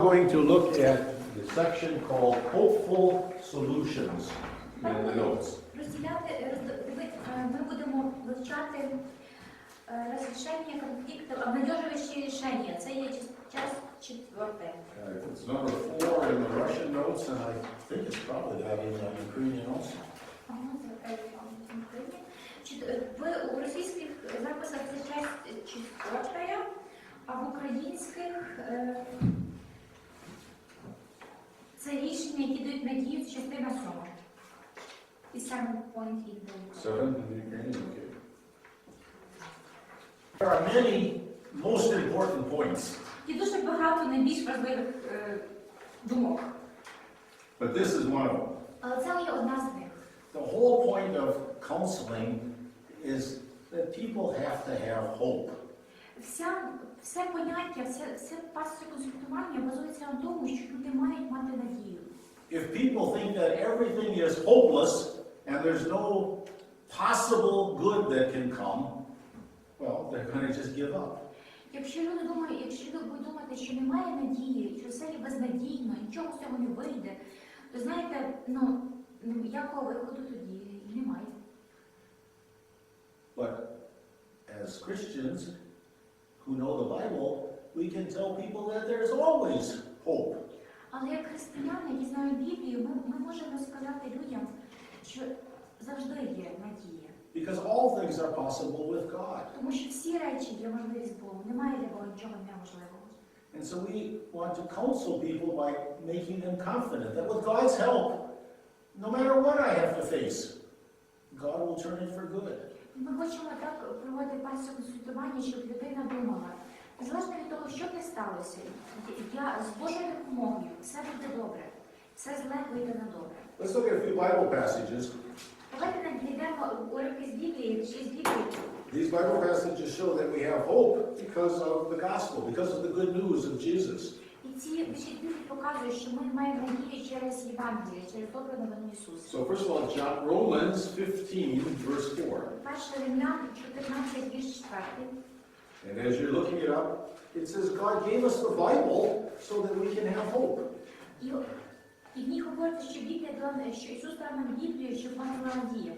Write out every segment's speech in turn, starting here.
going to look at the section called Hopeful Solutions in the notes. Ми будемо вивчати розрішення конфліктів, обнадежуючі рішення. Це є частина 4. It's number 4 in the Russian notes, and I think it's probably that in the Ukrainian also. У російських записах це частина 4, а в українських це рішення, які дають надію, це частина 7. І саме point in the 7 in the Ukrainian, okay. There are many most important points. Є дуже багато найбільш важливих думок. But this is one of them. Але це є одна з них. The whole point of counseling is that people have to have hope. Все поняття, все пастирське консультування базується на тому, що люди мають мати надію. If people think that everything is hopeless and there's no possible good that can come, well, they're going to just give up. Якщо люди будуть думати, що немає надії, що все є безнадійно, нічого з цього не вийде, то знаєте, якого виходу тоді немає. But as Christians who know the Bible, we can tell people that there's always hope. Але як християни, які знають Біблію, ми можемо сказати людям, що завжди є надія. Because all things are possible with God. Тому що всі речі є можливі з Богом. Немає для Бога нічого неможливого. And so we want to counsel people by making them confident that with God's help, no matter what I have to face, God will turn it for good. Ми хочемо так проводити пастирське консультування, щоб людина думала, незалежно від того, що б не сталося, я з Божою допомогою, все буде добре, все зле вийде на добре. Let's look at a few Bible passages. Давайте знайдемо уривки з Біблії, чи з Біблії. These Bible passages show that we have hope because of the gospel, because of the good news of Jesus. І ці вірші Біблії показують, що ми маємо надію через Євангеліє, через добру новину Ісуса. So first of all, Romans 15, verse 4. Перше Римлян 14, вірш 4. And as you're looking it up, it says God gave us the Bible so that we can have hope. І в ній говориться, що Біблія дала, що Ісус дав нам Біблію, щоб мати надію.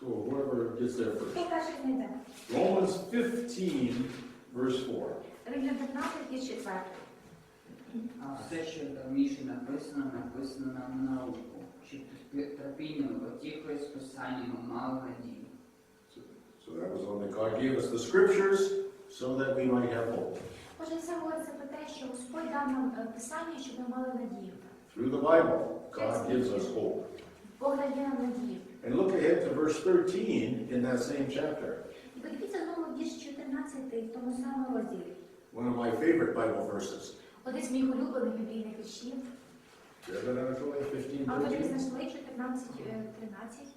So whoever gets there first. Хто перший знайде? Romans 15, verse 4. Римлян 15, вірш 4. А все, що раніше написано нам на науку, щоб терпінням отіхли з Писанням мали надію. So that was only God gave us the scriptures so that we might have hope. Отже, це говориться про те, що Господь дав нам Писання, щоб ми мали надію. Through the Bible, God gives us hope. Бог дає нам надію. And look ahead to verse 13 in that same chapter. І подивіться знову вірш 14 в тому самому розділі. One of my favorite Bible verses. Один з моїх улюблених біблійних віршів. You have it, Anatoly? 15, А потім 13? знайшли 14, 13. 15,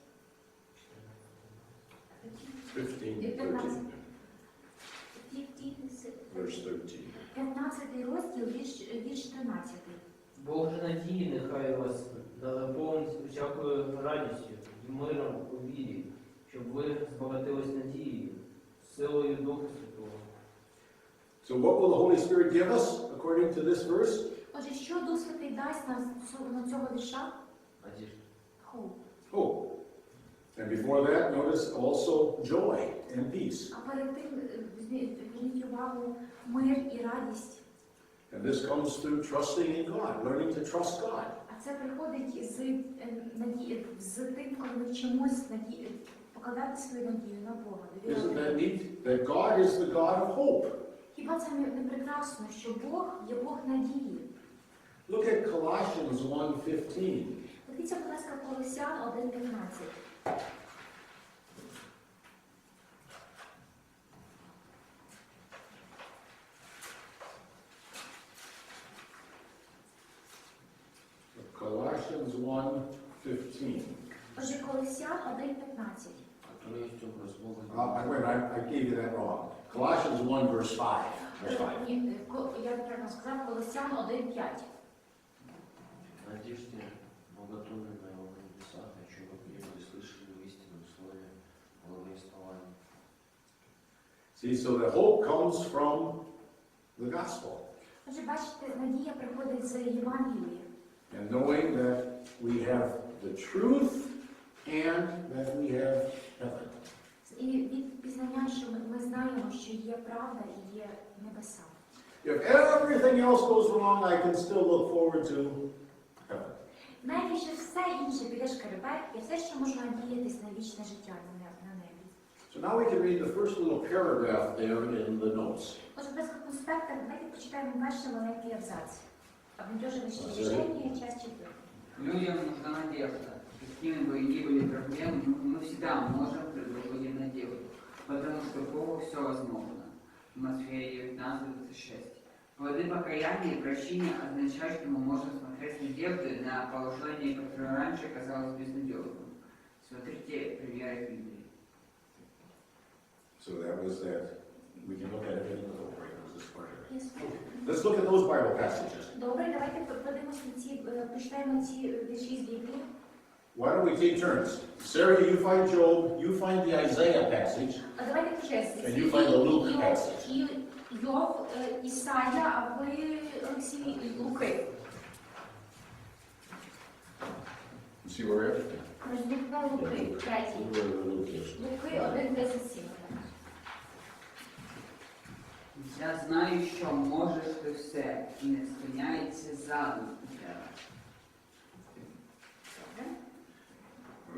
13. Verse 13. 15 розділ, вірш 13. Бог же надії нехай вас наповнить всякою радістю і миром у вірі, щоб ви збагатились надією, силою Духа Святого. So what will the Holy Spirit give us according to this verse? Отже, що Дух Святий дасть нам на цього вірша? Надіжда. Hope. Hope. And before that, notice also joy and peace. А перед тим зверніть увагу мир і радість. And this comes through trusting in God, learning to trust God. А це приходить з тим, коли ми вчимось покладати свою надію на Бога. Isn't that neat? That God is the God of hope. Хіба це не прекрасно, що Бог є Бог надії? Look at Colossians 1:15. Подивіться, будь ласка, Колосян 1:15. Colossians 1:15. Отже, Колосян 1:15. Wait, I gave you that wrong. Colossians 1, verse 5. Verse 5. Ні, я неправильно сказав, Колосян 1:5. Надежде, боготворной на его небесах, о чем вы прежде слышали в истинном слове благовествования. See, so the hope comes from gospel. Отже, бачите, надія приходить з Євангелія. And knowing that we have the truth and that we have heaven. І від пізнання, що ми знаємо, що є правда і є небеса. If everything else goes wrong, I can still look forward to heaven. Навіть якщо все інше піде шкереберть, я все ще можу надіятись на вічне життя на небі. So now we can read the first little paragraph there in the notes. Отже, без конспекта, давайте почитаємо перший маленький абзац. Обнадеживающее движение, часть 4. Людям нужна надежда. Какими бы ни были проблемы, мы всегда можем предложить надежду, потому что Богу все возможно. В Матфея 19:26. Плоды покаяния и прощения означают, что мы можем смотреть с надеждой на положение, которое раньше казалось безнадежным. Смотрите примеры Библии. So that was that. We can look at it in the book, right? It was this part here. Yes. Let's look at those Bible passages. Добре, давайте подивимося почитаємо ці вірші з Біблії. Why don't we take turns? Sarah, you find Job, you find the Isaiah passage. А давайте по-чесному. And you find the Luke passage. Йов, Ісая, а ви, Олексій, Луки. You see where we're at? Розділка Луки, 3. Луки 1:37. Я знаю, що можеш ти все, і не спиняється задум для вас.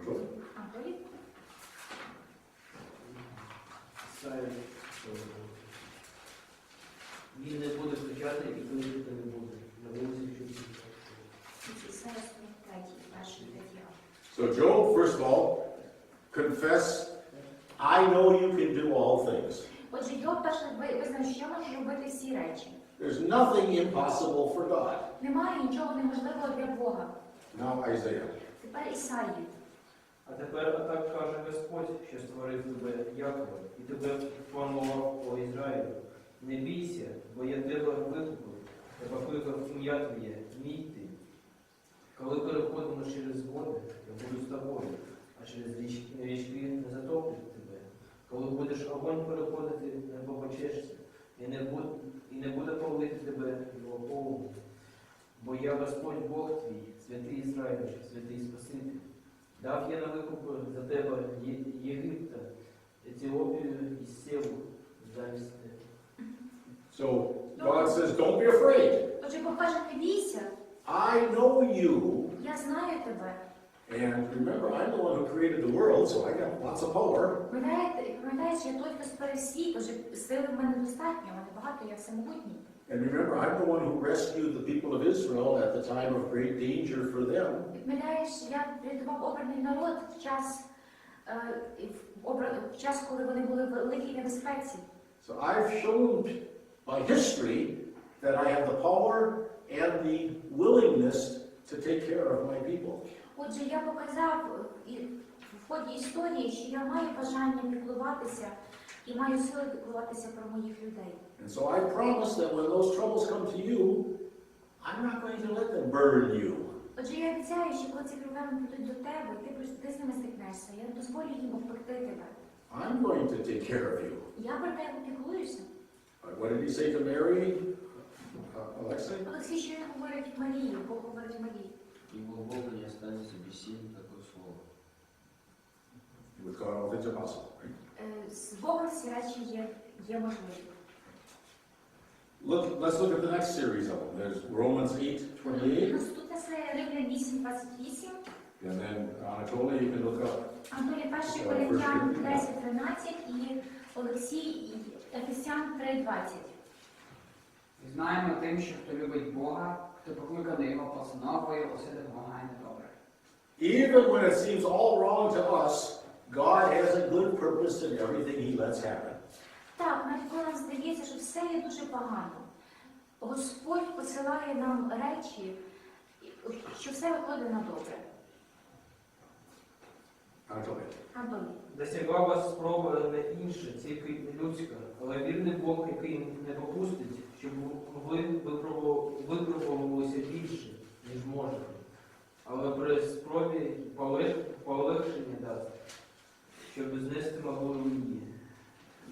Добре. Анатолій? Він не буде кричати і кликати не буде. На вулиці чути. Ісая 43, перший 3. So Job, first of all, confess, I know you can do all things. Отже, Йов перше визнав, що може робити всі речі. There's nothing impossible for God. Немає нічого неможливого для Бога. Now Isaiah. Тепер Ісаї. А тепер так каже Господь, що створив тебе Якова, і тебе формував по Ізраїлю. Не бійся, бо я тебе викупив, та покликав ім'я твоє, мій ти. Коли переходимо через води, я буду з тобою, а через річки не затоплю тебе. Коли будеш огонь переходити, не побачишся, і не буде палити тебе його повну. Бо я Господь Бог твій, святий Ізраїль, святий Спаситель. Дав я на викуп за тебе Єгипта, Етіопію і Севу, замість тебе. So God says, don't be afraid. Отже, Бог каже, не бійся, I know you. я знаю тебе. And remember, I'm the one who created the world, so I got lots of power. Пам'ятаєш, я той, хто створив світ, отже, сили в мене достатньо, в мене багато, я всемогутній. And remember, I'm the one who rescued the people of Israel at the time of great danger for them. Пам'ятаєш, я врятував обраний народ в час, коли вони були в великій небезпеці. So I've shown by history that I have the power and the willingness to take care of my people. Отже, я показав в ході історії, що я маю бажання піклуватися і маю сили піклуватися про моїх людей. And so I promise that when those troubles come to you, I'm not going to let them burn you. Отже, я обіцяю, що коли ці проблеми будуть до тебе, ти з ними стикнешся, я не дозволю їм обпекти тебе. I'm going to take care of you. Я про тебе піклуюся. What did he say to Mary? Alexei? Олексій, що він говорить Марії, Бог говорить Марії. И у Бога не останется без сил такое слово. With God all things are possible, right? З Богом всі речі є можливі. Let's look at the next series of them. There's Romans 8:28. Наступна серія Римлян 8:28. And then Anatoly, you can look up. Антолій 1 Коринтян 10:13 і Олексій Ефесян 3:20. І знаємо тим, що хто любить Бога, хто покликаний Його постановою, усе допомагає на добре. Even when it seems all wrong to us, God has a good purpose in everything He lets happen. Так, навіть коли нам здається, що все є дуже погано, Господь посилає нам речі, що все виходить на добре. Антолій. Досягла вас спроба не інша, тільки людська, але вірний Бог, який не попустить, щоб ви випробувалися більше, ніж можете. Але при спробі полегшення дасть, щоб знести могли її.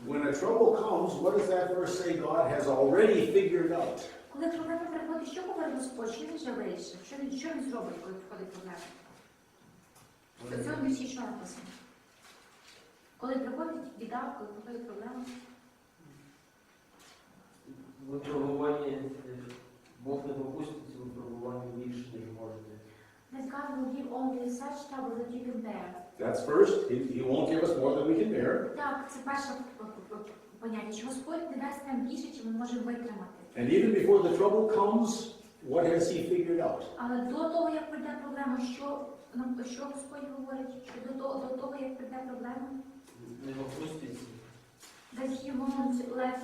When a trouble trouble comes, what does that verse say God has already figured out? Коли проблема приходить, що говорить Господь? Що він вже вирішив? Що він зробить, коли приходить проблема? В цьому вірші що написано? Коли приходить біда, коли приходить проблема? В випробуванні Бог не допустить ці випробування більше, ніж можете. That God will give only such trouble that you can bear. That's first. He won't give us more than we can bear. Так, це перше поняття, що Господь не дасть нам більше, чим ми можемо витримати. And even before the trouble comes, what has He figured out? Але до того, як прийде проблема, що Господь говорить? Що до того, як прийде проблема? Не допустить. That He won't let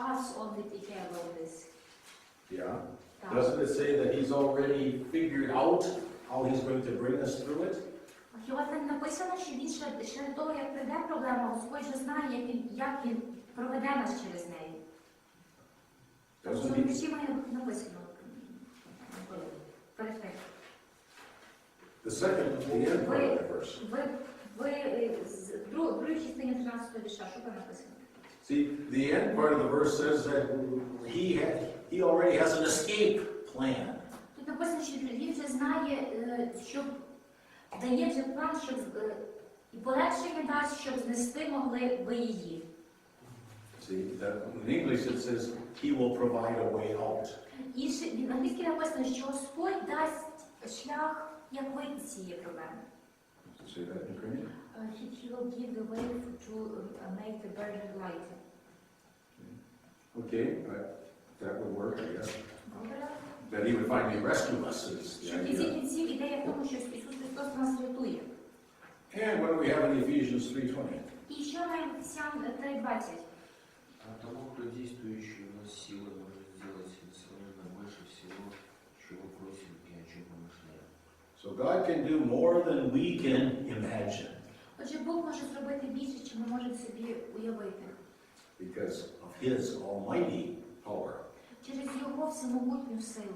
us only take care of this. Yeah. Так. Doesn't it say that He's already figured out how He's going to bring us through it? Хіба там написано, що він ще до того, як прийде проблема, Господь вже знає, як він проведе нас через неї. В цьому вірші має написано. Перед тим. The end part of the verse. В другій частині 13-го вірша, що там написано? See, the end part of the verse says that he already has an escape plan. Тут написано, що він вже знає, що дає вже план, щоб і полегшення дасть, щоб знести могли ви її. See, in English it says he will provide a way out. І в англійській написано, що Господь дасть шлях, як вийти з цієї проблеми. Say that in Ukrainian? He will give the way to make the burden lighter. Okay, that would work, I guess. Добре? That he would finally rescue us is the Що в кінці idea. кінців ідея в тому, що Ісус Христос нас рятує. And what do we have in Ephesians 3:20? І що маємо в Ефесян 3:20? А тому, кто действующий у нас силой может сделать несравненно больше всего, чего просим и о чем помышляем. So God can do more than we can imagine Отже, Бог може зробити більше, чим ми можемо собі уявити. because of His almighty power. Через Його всемогутню силу.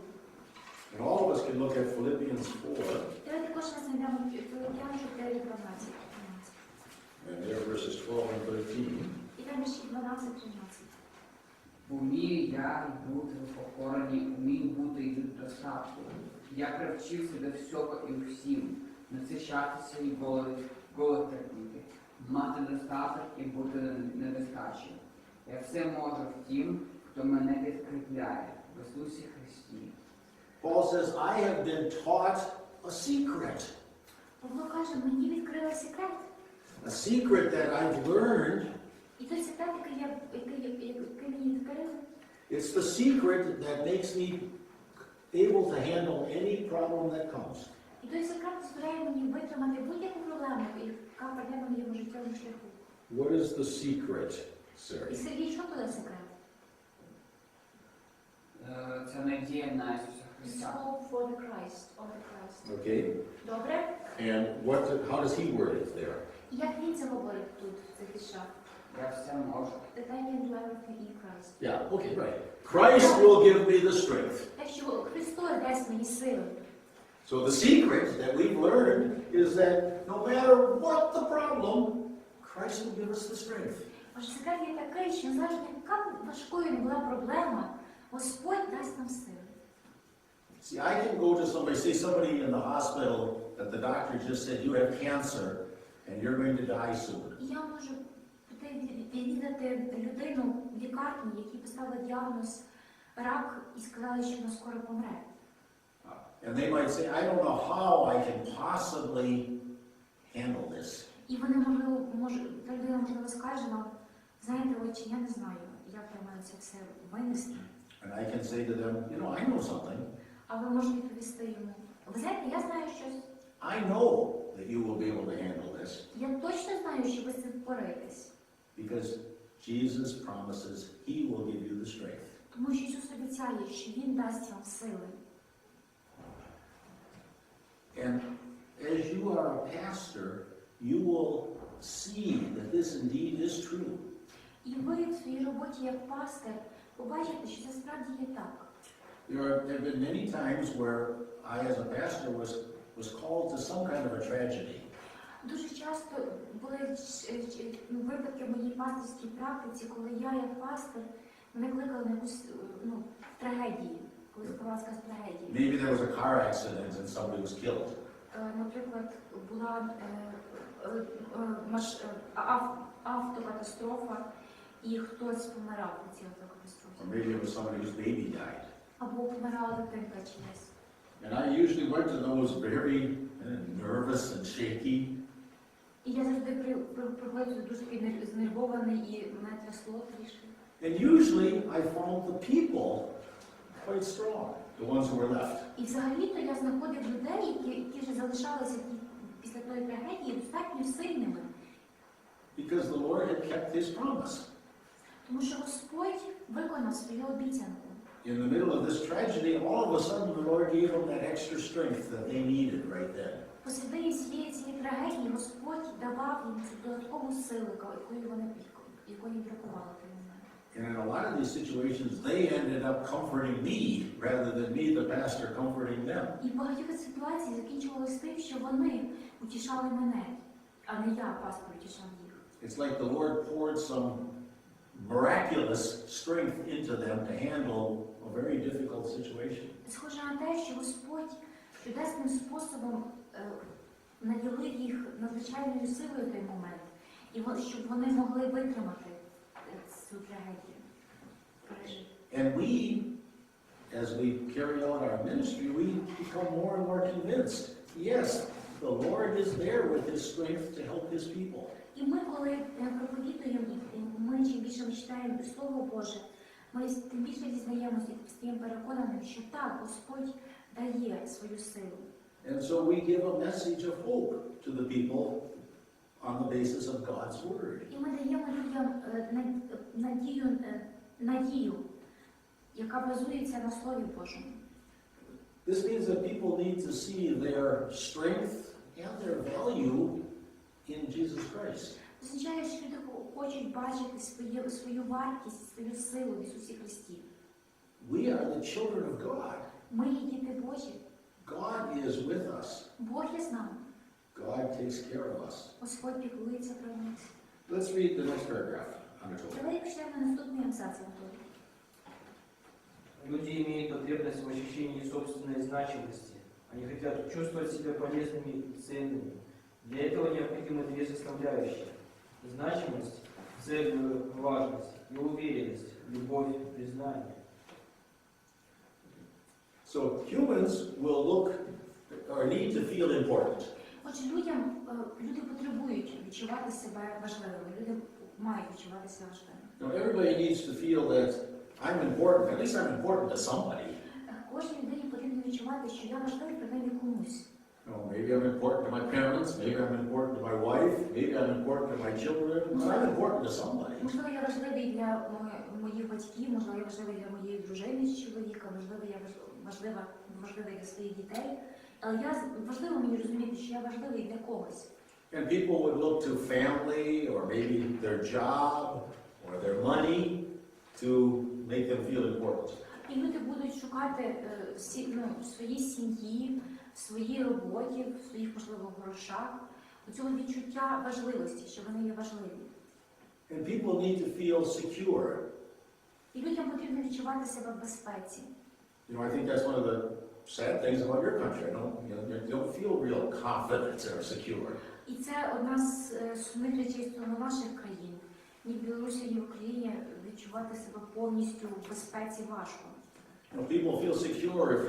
And all of us can look at Philippians 4, Давайте також ми знайдемо Филип'ян 4:12. and there are verses 12 and 13. І там ще 12-13. Умію я бути покорані, умію бути і в достатку. Я привчився до всього і всім, насичатися і голод терпіти, мати достаток і бути недостачі. Я все можу в тім, хто мене підкріпляє, в Ісусі Христі. Paul says, I have been taught a secret. Павло каже, мені відкрили секрет. A secret that I've learned. І той секрет, який мені відкрили, It's the secret that makes me able to handle any problem that comes. і той секрет дозволяє мені витримати будь-яку проблему, яка прийде на моєму життєвому шляху. What is the secret, І Sarah? Сергій, що буде секрет? Це надія на Ісуса It's Христа. hope for the Christ, of the Christ. Okay? Добре? And how does he word it there? І як він це говорить тут, в цих віршах? Я все можу. That I can do everything in Christ. Yeah, okay, right. Christ will give me the strength. Так що Христос дасть мені сили. So the secret that we've learned is that no matter what the problem, Christ will give us the strength. Ваш секрет є такий, що незалежно яка б важкою не була проблема, Господь дасть нам сили. See, I can go to somebody in the hospital that the doctor just said, you have cancer and you're going to die soon. І я можу відвідати людину в лікарні, якій поставили діагноз рак і сказали, що вона скоро помре. And they might say, I don't know how I can possibly handle this. І вони, та людина, можливо, скаже вам, знаєте, отче, я не знаю, як я маю це все винести. And I can say to them, I know something. А ви можете відповісти йому, ви знаєте, я знаю щось. I know that you will be able to handle this. Я точно знаю, що ви з цим впораєтесь. Because Jesus promises He will give you the strength. Тому що Ісус обіцяє, що Він дасть вам сили. And as you are a pastor, you will see that this indeed is true. І ви в своїй роботі як пастир побачите, що це справді є так. There have been many times where I, as a pastor, was called to some kind of a tragedy. Дуже часто були випадки в моїй пастирській практиці, коли я, як пастир, мене кликали на якусь трагедії, коли ставалася якась трагедія. Maybe there was a car accident and somebody was killed. Наприклад, була автокатастрофа, і хтось помирав у цій Or автокатастрофі. maybe it was somebody whose baby died. Або помирала дитинка чиясь. And I usually went to those very nervous and shaky. І я завжди приходжу дуже такий знервований і мене трясло трішки. And usually I found the people quite strong, the ones who were left. І взагалі-то я знаходив людей, які вже залишалися після тої трагедії, достатньо сильними. Because the Lord had kept his promise. Тому що Господь виконав свою обіцянку. In the middle of this tragedy, all of a sudden the Lord gave them that extra strength that they needed right then. Посередині всієї цієї трагедії Господь давав їм цю додаткову силу, якої їм бракувало в той момент. And in a lot of these situations, they ended up comforting me rather than me, the pastor, comforting them. І багатьох ситуацій закінчувалося тим, що вони утішали мене, а не я, пастор, утішав їх. It's like the Lord poured some miraculous strength into them to handle a very difficult situation. Схоже на те, що Господь чудесним способом наділив їх надзвичайною силою в той момент, і щоб вони могли витримати цю трагедію. And we, as we carry out our ministry, we become more and more convinced, yes, the Lord is there with his strength to help his people. І ми, коли проповідуємо, ми чим більше ми читаємо Слово Боже, ми тим більше дізнаємося і стаємо переконаним, що так, Господь дає свою силу. And so we give a message of hope to the people on the basis of God's word. І ми даємо людям надію, яка базується на Слові Божому. This means that people need to see their strength and their value in Jesus Christ. Означає, що люди хочуть бачити свою вартість, свою силу в Ісусі Христі. We are the children of God. Ми є діти Божі. God is with us. Бог є з нами. God takes care of us. Господь піклується про нас. Let's read the next paragraph. Anatole. Давай почнемо наступний абзац, Анатолій. Люди имеют потребность в ощущении собственной значимости. Они хотят чувствовать себя полезными и ценными. Для этого необходимы две составляющие. Значимость, цельную важность и уверенность, любовь, признание. So humans will look or need to feel important. Отже, люди потребують відчувати себе важливими. Люди мають відчувати себе важливими. Now everybody needs to feel that I'm important. At least I'm important to somebody. Кожній людині потрібно відчувати, що я важливий принаймні комусь. Maybe I'm important to my parents, maybe I'm important to my wife, maybe I'm important to my children, but I'm important to somebody. Можливо, я важливий для моїх батьків, можливо, я важливий для моєї дружини чи чоловіка, можливо, я важливий для своїх дітей. Але важливо мені розуміти, що я важливий для когось. And people would look to family or maybe their job or their money to make them feel important. І люди будуть шукати в своїй сім'ї, в своїй роботі, в своїх, можливо, грошах, у цього відчуття важливості, що вони є важливі. And people need to feel secure. І людям потрібно відчувати себе в безпеці. You know, I think that's one of the sad things about your country. You don't feel real confident or secure. І це одна з сумних речей стосовно ваших країн. Ні в Білорусі, ні в Україні відчувати себе повністю в безпеці важко. You know, people feel secure if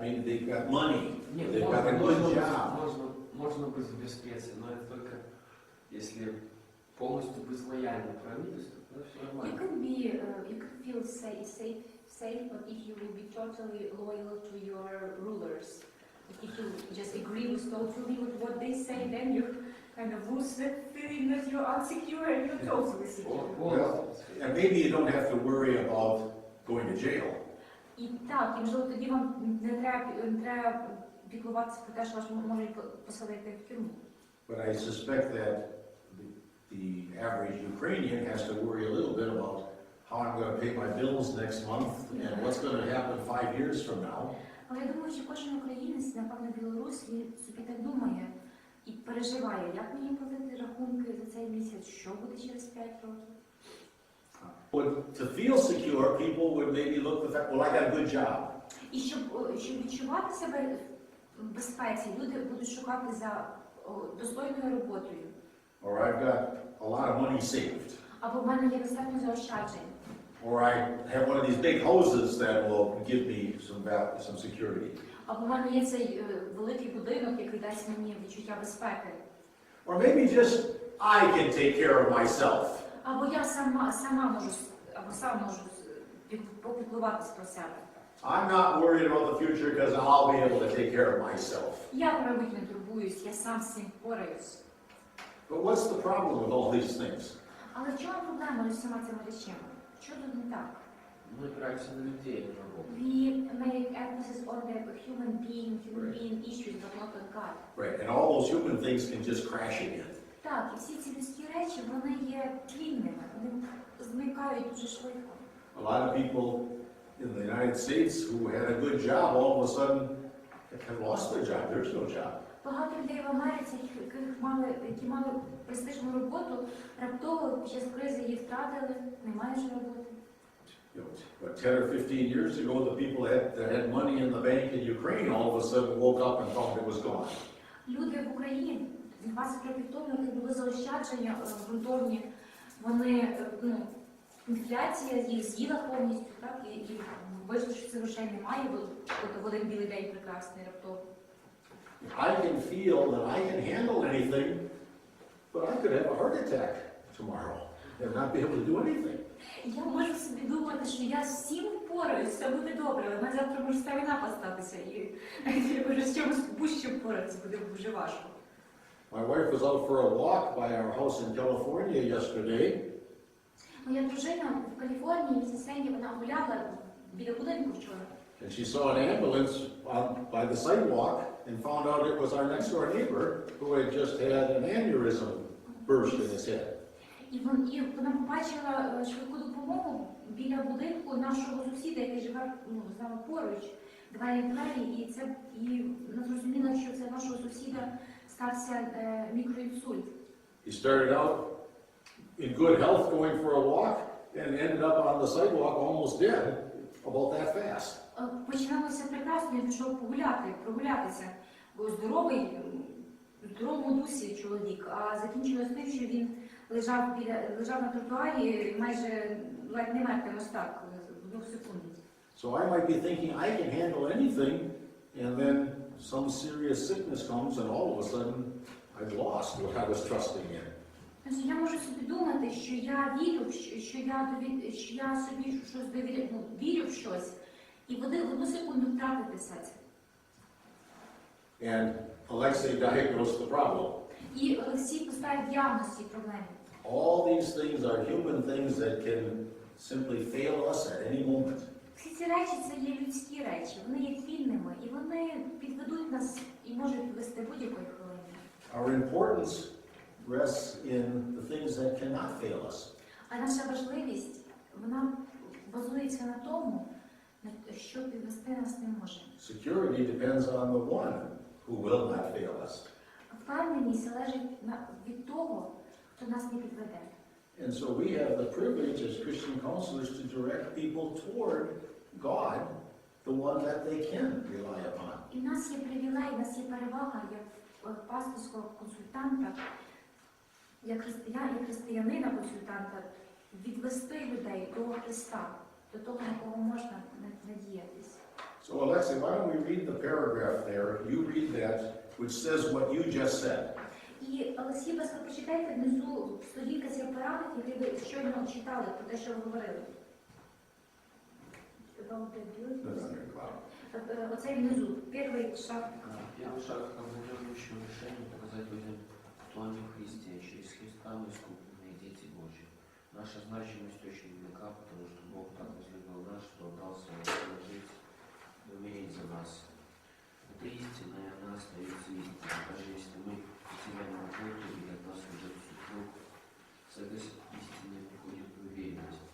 maybe they've got money, they've got a good job. Можно быть в безопасности, но это только если полностью быть лояльным правительству, то все нормально. You could feel safe, but if you will be totally loyal to your rulers, if you just agree with totally with what they say, then you kind of lose the feeling that you're unsecure and you're totally secure. Well, and maybe you don't have to worry about going to jail. І так, і можливо тоді вам не треба піклуватися про те, що вас можуть посадити в тюрму. But I suspect that the average Ukrainian has to worry a little bit about how I'm going to pay my bills next month and what's going to happen 5 years from now. Але я думаю, що кожен українець, напевно, білорус, він собі так думає, і переживає, як мені платити рахунки за цей місяць, що буде через 5 років. But to feel secure, people would maybe look at that, well, I got a good job. І щоб відчувати себе в безпеці, люди будуть шукати за достойною роботою. Or I've got a lot of money saved. Або в мене є достатньо заощаджень. Or I have one of these big houses that will give me some security. Або в мене є цей великий будинок, який дасть мені відчуття безпеки. Or maybe just I can take care of myself. Або я сам можу попіклуватись про себе. I'm not worried about the future because I'll be able to take care of myself. Я про майбутнє не турбуюсь, я сам з цим впораюсь. But what's the problem with all these things? Але в чому проблема з усіма цими речами? Що тут не так? Мы опираемся на людей, на Бога. We make emphasis on the human being issues, but not on God. Right, and all those human things can just crash again. Так, і всі ці людські речі, вони є тлінними, вони зникають дуже швидко. A lot of people in the United States who had a good job all of a sudden have lost their job. There's no job. Багато людей в Америці, які мали престижну роботу, раптово під час кризи її втратили, немає ж роботи. You know, but 10 or 15 years ago, the people that had money in the bank in Ukraine all of a sudden woke up and thought it was gone. Люди в Україні 20 років тому, які були заощадження ґрунтовні, вони, інфляція їх з'їла повністю, так, і вийшло, що цих грошей немає, бо в один білий день прекрасний раптово. I can feel that I can handle anything, but I could have a heart attack tomorrow and not be able to do anything. Я можу собі думати, що я з всім впораюсь, все буде добре, але в мене завтра може ставина постатися, і я можу з чимось вужче впоратися, буде дуже важко. My wife was out for a walk by our house in California yesterday, Моя дружина в Каліфорнії, в Місісіпі, вона гуляла біля будинку вчора. and she saw an ambulance by the sidewalk and found out it was our next door neighbor who had just had an aneurysm burst in his head. І вона побачила швидку допомогу біля будинку нашого сусіда, який живе з нами поруч, двері, і вона зрозуміла, що це нашого сусіда стався мікроінсульт. He started out in good health going for a walk and ended up on the sidewalk almost dead about that fast. Починалося прекрасно, він пішов прогулятися, бо здоровий, в здоровому дусі чоловік, а закінчилось тим, що він лежав на тротуарі і майже ледь не мертвим ось так, в 2 секунди. So I might be thinking I can handle anything, and then some serious sickness comes, and all of a sudden I've lost what I was trusting in. Я можу собі думати, що я вірю, що я собі щось вірю в щось, і в одну секунду втратити все це. And Alexei diagnosed the problem. І Олексій поставив діагноз цій проблемі. All these things are human things that can simply fail us at any moment. Всі ці речі – це є людські речі, вони є вільними, і вони підведуть нас і можуть підвести будь-якої хвилини. Our importance rests in the things that cannot fail us. А наша важливість, вона базується на тому, що підвести нас не може. Security depends on the one who will not fail us. Впевненість залежить від того, хто нас не підведе. And so we have the privilege as Christian counselors to direct people toward God, the one that they can rely upon. І в нас є привілей, в нас є перевага як пастирського консультанта, як християнина-консультанта, відвести людей до Христа, до того, на кого можна надіятись. So Alexei, why don't we read the paragraph there? You read that, which says what you just said. І, Олексій, будь ласка, почитайте внизу сторінка цих параграфів, які ви щойно читали про те, що ви говорили. Оцей внизу, перший шаг. Первый шаг к обнадеживающему решению показать людям, кто они в Христе. Через Христа мы искупленные дети Божьи. Наша значимость очень велика, потому что Бог так возлюбил нас, что отдал свою жить и умереть за нас. Это истина, и она остается истиной. Даже если мы потеряем работу или от нас уйдет супруг, с этой истиной приходит уверенность.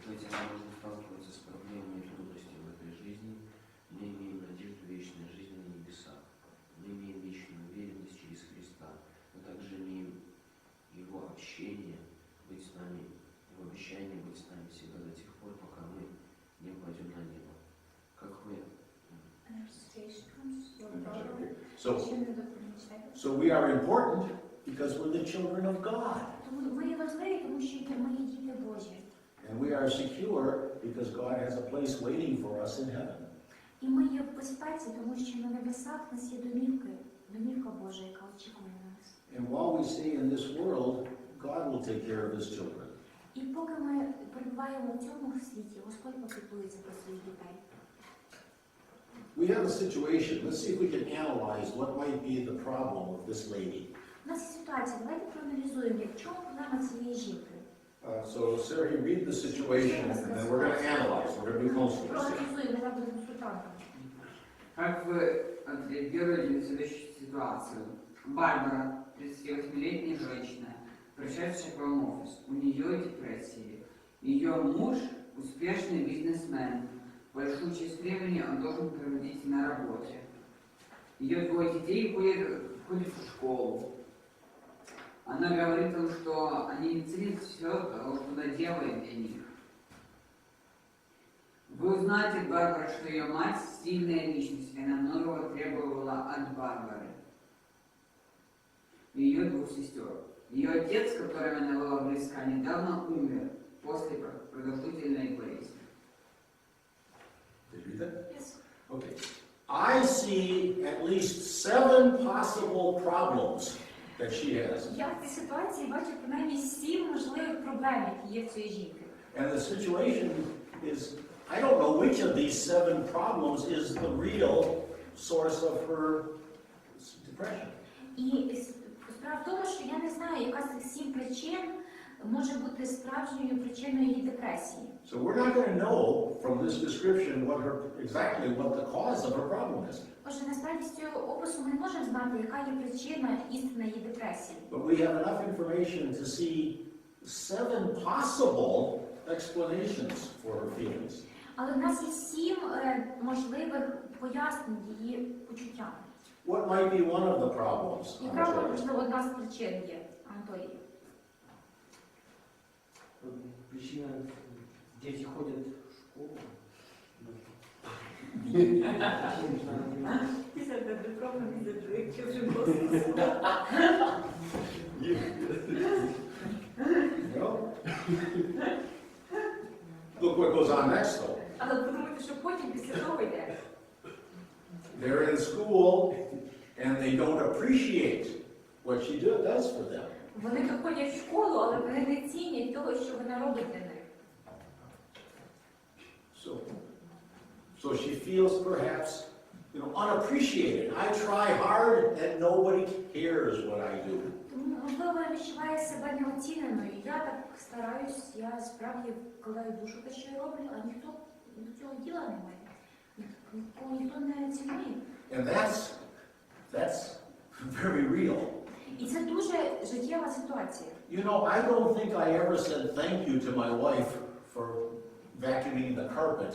Хотя нам нужно сталкиваться с проблемами и трудностями в этой жизни, мы имеем надежду вечной жизни на небесах. Мы имеем вечную уверенность через Христа. So, Ще не допомічаєте. so we are important because we're the children of God. Тому ми є важливі, тому що ми є діти Божі. And we are secure because God has a place waiting for us in heaven. І ми є в безпеці, тому що на небесах у нас є домівка Божа, яка очікує нас. And while we stay in this world, God will take care of his children. І поки ми перебуваємо в цьому світі, Господь попіклується про своїх дітей. We have a situation. Let's see if we can analyze what might be the problem of this lady. У нас є ситуація, давайте проаналізуємо, в чому проблема цієї жінки. So, Sergey, read the situation, and then we're going to analyze. We're going to be counselors. Проаналізуємо, вона буде консультантом. Как вы отреагируете на следующую ситуацию? Барбара, 38-летняя женщина, пришедшая к вам в офис. У нее депрессия. Ее муж – успешный бизнесмен. Большую часть времени он должен проводить на работе. Ее 2 детей ходят в школу. Она говорит им, что они не ценят все того, что она делает для них. Вы узнаете от Барбары, что ее мать – сильная личность, и она многого требовала от Барбары. И ее 2 сестер. Ее отец, с которым она была близка, недавно умер после продолжительной болезни. Did you read that? Yes. Okay. I see at least 7 possible problems that she has. Я в цій ситуації бачу принаймні 7 можливих проблем, які є в цієї жінки. And the situation is, I don't know which of these 7 problems is the real source of her depression. І справа в тому, що я не знаю, яка з цих 7 причин може бути справжньою причиною її депресії. So we're not going to know from this description exactly what the cause of her problem is. Отже, насправді з цього опису ми не можемо знати, яка є причина істинна її депресії. But we have enough information to see 7 possible explanations for her feelings. Але в нас є 7 можливих пояснень її почуттям. What might be one of the problems? Яка, можливо, одна з причин є, Анатолій? Причина, дети ходят в школу. Well, look what goes on next though. Але подумайте, що потім після того йде. They're in school and they don't appreciate what she does for them. Вони доходять в школу, але вони не цінять того, що вона робить для них. So she feels perhaps, unappreciated. I try hard and nobody cares what I do. Тому, можливо, вона відчуває себе неоціненою. Я так стараюсь, я справді вкладаю душу те, що я роблю, а ніхто до цього діла не має. Ніхто не цінує. And that's very real. І це дуже життєва ситуація. I don't think I ever said thank you to my wife for vacuuming the carpet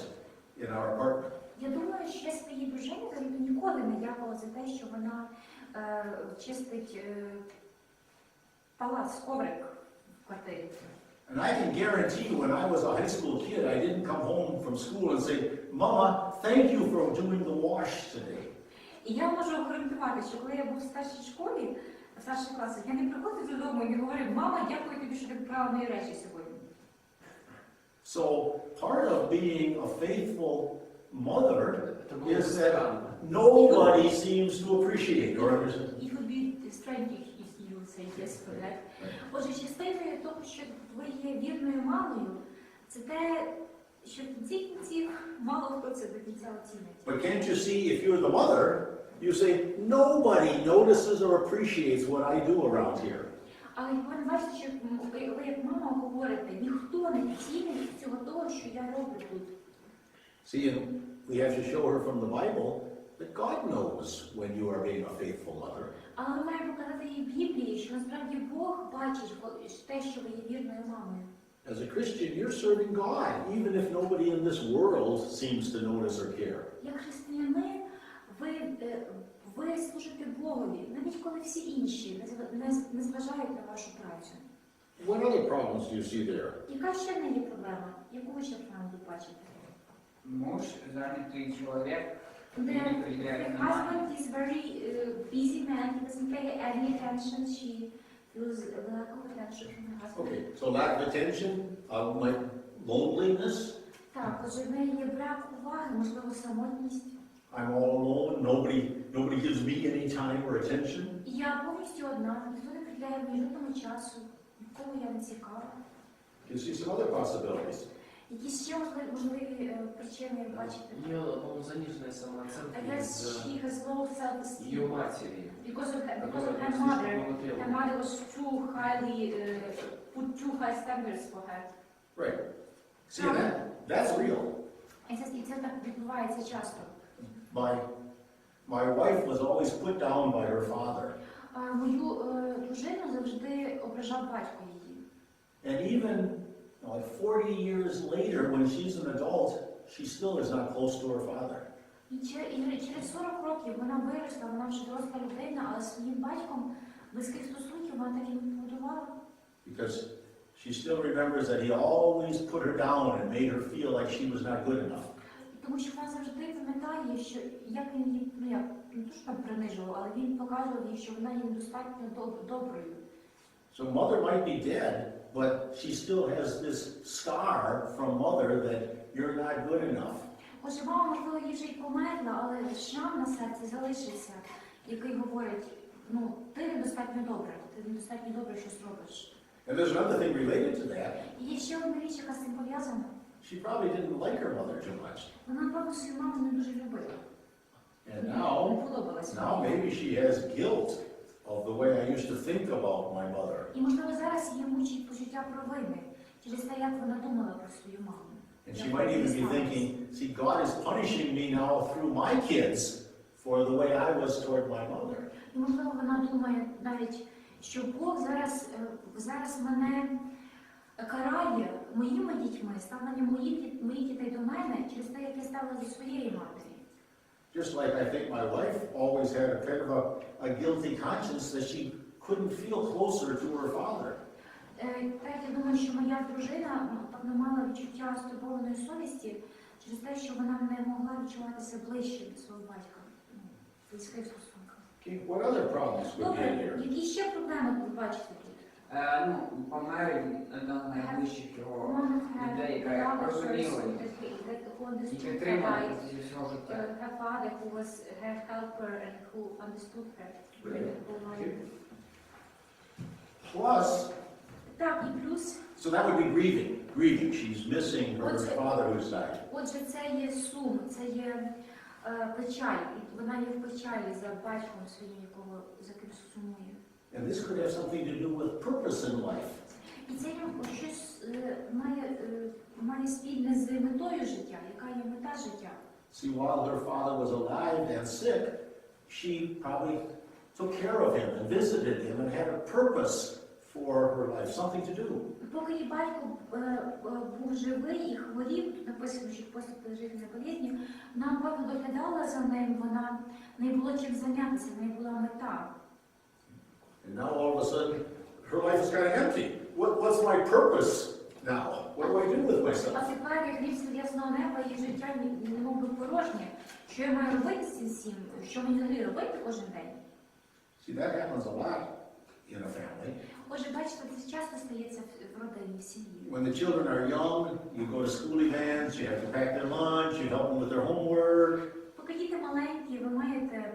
in our apartment. Я думаю, що я своїй дружині ніколи не дякувала за те, що вона чистить палац, коврик в квартирі. And I can guarantee when I was a high school kid, I didn't come home from school and say, Mama, thank you for doing the wash today. І я можу гарантувати, що коли я був в старшій школі, в старших класах, я не приходив додому і не говорив, мама, дякую тобі, що ти прала мої речі сьогодні. So part of being a faithful mother is that nobody seems to appreciate or understand. It would be strange if you say yes for that. Отже, частиною того, що ви є вірною мамою, це те, що в кінці кінців мало хто це до кінця оцінить. But can't you see, if you're the mother, you say, nobody notices or appreciates what I do around here. Але ви бачите, що ви як мама говорите, ніхто не цінить цього того, що я роблю тут. See, and we have to show her from the Bible that God knows when you are being a faithful mother. Але ми маємо показати їй в Біблії, що насправді Бог бачить те, що ви є вірною мамою. As a Christian, you're serving God, even if nobody in this world seems to notice or care. Як християнин, ви служите Богові, навіть коли всі інші не зважають на вашу працю. What other problems do you see there? Яка ще не є проблема? Яку ви ще проблему тут бачите? Муж, занятый человек, The husband is very busy man. He doesn't pay any attention. She feels a lack of attention from her husband. Okay, so lack of attention, like loneliness. Так, отже, в неї є брак уваги, можливо, самотність. I'm all alone. Nobody gives me any time or attention. Я повністю одна, ніхто не приділяє мені жодного часу, нікого я не цікава. You see some other possibilities. Які ще можливі причини бачите? У нее заниженная самооценка I guess из-за she has low self-esteem. ее матери. Because of her которая mother. слишком много Her требовала. mother was too highly, put too high standards for her. Right. See, that's real. І це так відбувається часто. My wife was always put down by her father. Мою дружину завжди ображав батько її. And even like 40 years later, when she's an adult, she still is not close to her father. І через 40 років вона виросла, вона вже доросла людина, але своїм батьком близьких стосунків вона так і не побудувала. Because she still remembers that he always put her down and made her feel like she was not good enough. Тому що вона завжди пам'ятає, що як він її, не то що там принижував, але він показував їй, що вона є недостатньо доброю. So mother might be dead, but she still has this scar from mother that you're not good enough. Отже, мама, можливо, її вже й померла, але шрам на серці залишиться, який говорить, ти недостатньо добра, ти недостатньо добре щось робиш. And there's another thing related to that. І є ще одна річ, яка з цим пов'язана. She probably didn't like her mother too much. Вона, напевно, свою маму не дуже любила. And Не now подобалася. maybe she has guilt of the way I used to think about my mother. І, можливо, зараз її мучить почуття провини через те, як вона думала про свою маму. And she might even be thinking, see, God is punishing me now through my kids for the way I was toward my mother. І, можливо, вона думає навіть, що Бог зараз мене карає моїми дітьми, ставленням моїх дітей до мене через те, як я ставила до своєї матері. Just like I think my wife always had a kind of a guilty conscience that she couldn't feel closer to her father. Так, я думаю, що моя дружина не мала відчуття стурбованої совісті через те, що вона не могла відчуватися ближче до свого батька в близьких стосунках. Okay, what other problems would be in Добре, here? які ще проблеми ви бачите тут? Помер одна з найближчих його людей, яка розуміла і підтримала зі всього життя. Her father, who was her helper and who understood her. Okay. Plus, Так, і плюс, so that would be grieving. Grieving. She's missing her father who's died. отже, це є сум, це є печаль. І вона є в печалі за батьком своїм, за ким сумує. And this could have something to do with purpose in life. І це щось має спільне з метою життя, яка є мета життя. See, while her father was alive and sick, she probably took care of him and visited him and had a purpose for her life, something to do. Поки її батько був живий і хворів, тут написано, що після переживання болезні, вона, напевно, доглядала за ним, вона не було чим зайнятися, в неї була мета. And now all of a sudden, her life is kind of empty. What's my purpose now? What do I do with myself? А тепер, як грім серед ясного неба, її життя немов би порожнє. Що я маю робити з цим всім? Що мені взагалі робити кожен день? See, that happens a lot in a family. Отже, бачите, це часто стається в родині, в сім'ї. When the children are young, you go to school events, you have to pack their lunch, you help them with their homework. Поки діти маленькі, ви маєте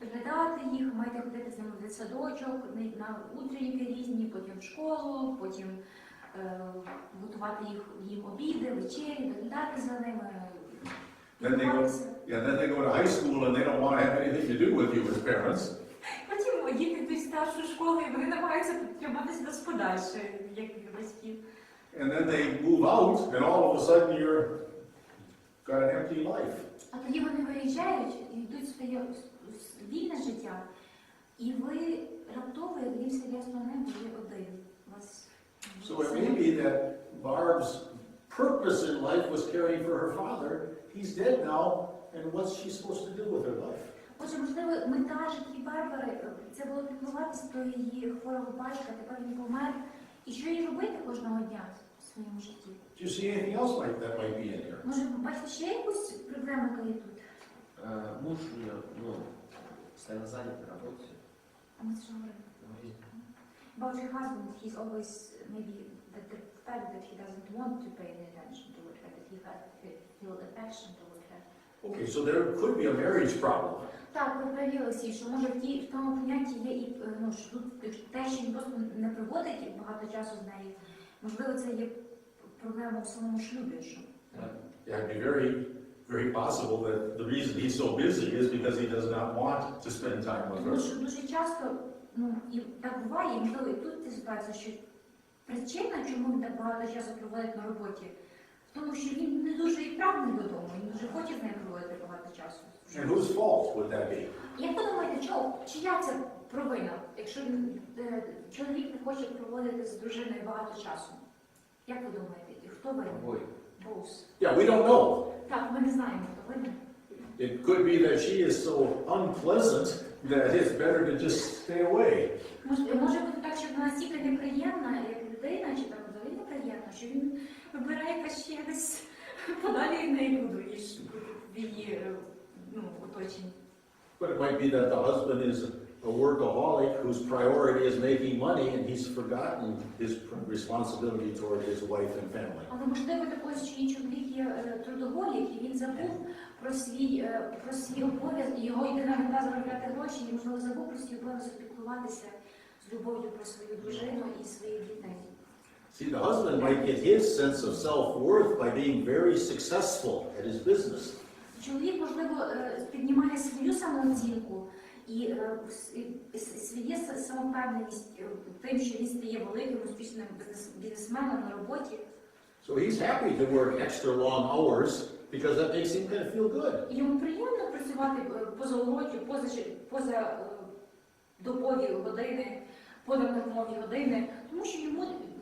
доглядати їх, маєте ходити з ними в дитсадочок, на утренніки різні, потім в школу, потім готувати їм обіди, вечері, доглядати за ними. Then they go to high school and they don't want to have anything to do with you as parents. Потім діти йдуть в старшу школу і вони намагаються триматися господарче, як від батьків. And then they move out and all of a sudden you're got an empty life. А тоді вони виїжджають і йдуть в своє вільне життя, і ви раптово, як грім серед ясного неба, є один. So it may be that Barb's purpose in life was caring for her father. He's dead now, and what's she supposed to do with her life? Отже, можливо, мета житті Барбари це було піклуватися про її хворого батька, тепер він помер. І що їй робити кожного дня в своєму житті? Do you see anything else that might be in here? Може, бачите ще якусь проблему, яка є тут? Муж у нее, постоянно занят на работе. А ми це ж говорили. Говорит, About your husband, he's always maybe the fact that he doesn't want to pay any attention toward her, that he feel affection toward her. Okay, so there could be a marriage problem. Так, ви праві, Олексій, що може в тому понятті є і що тут те, що він просто не проводить багато часу з нею, можливо, це є проблема в самому шлюбі. Що... Yeah, it'd be very, very possible that the reason he's so busy is because he does not want to spend time with Тому her. що дуже часто, і так буває, і можливо і тут ця ситуація, що причина, чому він так багато часу проводить на роботі, в тому, що він не дуже і прагне додому, він дуже хоче з нею проводити багато часу. And whose fault would that be? Як ви думаєте, чия це провина, якщо чоловік не хоче проводити з дружиною багато часу? Як ви думаєте, хто винен? обои. Both. Yeah, we don't know. Так, ми не знаємо, хто винен. It could be that she is so unpleasant that it's better to just stay away. Може бути так, що вона настільки неприємна, як людина, чи там взагалі неприємна, що він вибирає якась ще десь подалі від неї буду, ніж в її оточенні. But it might be that the husband is a workaholic whose priority is making money and he's forgotten his responsibility toward his wife and family. Але можливо також, що і чоловік є трудоголік, і він забув про свій обов'язок, і його єдина мета заробляти гроші, і можливо забув про свій обов'язок піклуватися з любов'ю про свою дружину і своїх дітей. See, the husband might get his sense of self-worth by being very successful at his business. Чоловік, можливо, піднімає свою самооцінку і своє самовпевненість тим, що він стає великим, успішним бізнесменом на роботі. So he's happy to work extra long hours because that makes him kind of feel good. І йому приємно працювати поза уроки, поза добові години, понаднормові години, тому що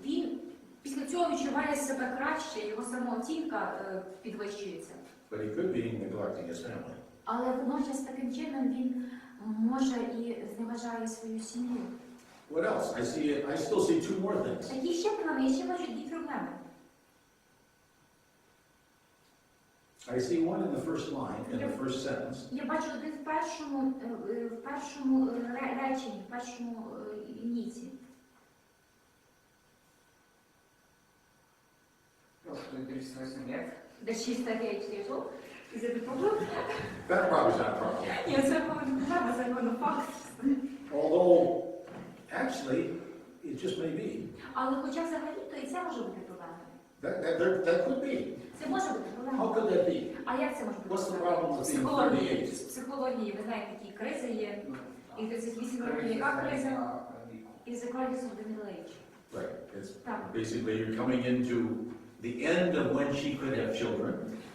він після цього відчуває себе краще, його самооцінка підвищується. But he could be neglecting his family. Але водночас таким чином він може і зневажає свою сім'ю. What else? I still see two more things. Які ще проблеми? Я ще бачу дві проблеми. I see one in the first line, in the first sentence. Я бачу один в першому реченні, в першому лінійці. Что 38 лет. Де 6 років. Is it a problem? That probably is not a problem. Ні, це проблема, це факт. Although, actually, it just may be. Але хоча взагалі-то і це може бути проблемою. That could be. Це може бути How проблемою. could that be? А як це може бути What's the проблемою? problem with being Психології. 38? З психології, ви знаєте, які кризи є. І 38 років яка криза? І the crisis of the middle age. Right. It's Так. basically you're coming into the end of when she could have children.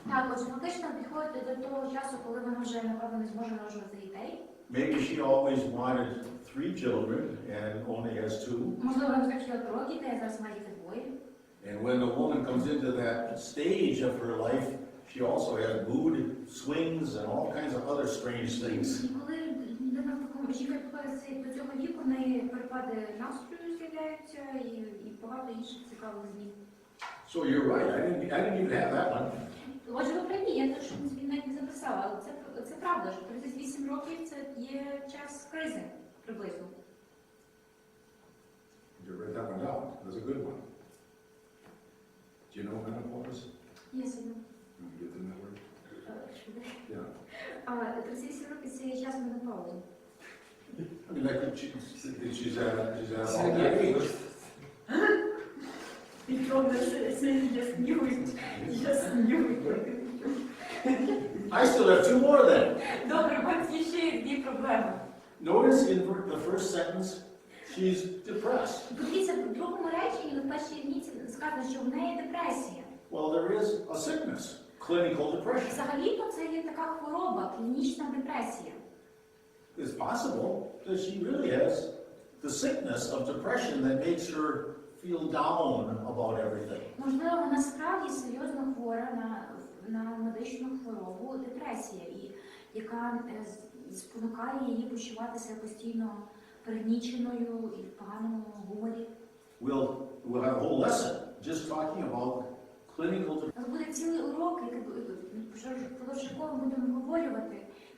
Так, отже, фактично підходите до того часу, коли вона вже, напевно, не зможе народжувати дітей. Maybe she always wanted 3 children and only has 2. Можливо, вона хотіла 3 дітей, а зараз має діти 2. And when the woman comes into that stage of her life, she also has mood swings and all kinds of other strange things. І коли людина в такому жінка підходить до цього віку, в неї перепади настрою з'являються і багато інших цікавих змін. So you're right, I didn't even have that one. Отже, ви праві, я теж навіть не записала, але це правда, що 38 років це є час кризи, приблизно. You write that one down, that's a good one. Do you know menopause? Yes, I know. You get the number? Yeah. А 38 років це є час менопаузи. I mean, like, she's at all that age. I still have 2 more then. Добре, бо є ще дві проблеми. Notice in the first sentence, she's depressed. Подивіться, в другому реченні, в першій лінійці сказано, що в неї депресія. Well, there is a sickness, clinical depression. Взагалі-то це є така хвороба, клінічна депресія. It's possible that she really has the sickness of depression that makes her feel down about everything. Можливо, вона справді серйозно хвора на медичну хворобу, депресія, яка спонукає її почуватися постійно пригніченою і в поганому гуморі. We'll have a whole lesson just talking about clinical depression. У нас буде цілий урок, який впродовж якого ми будемо обговорювати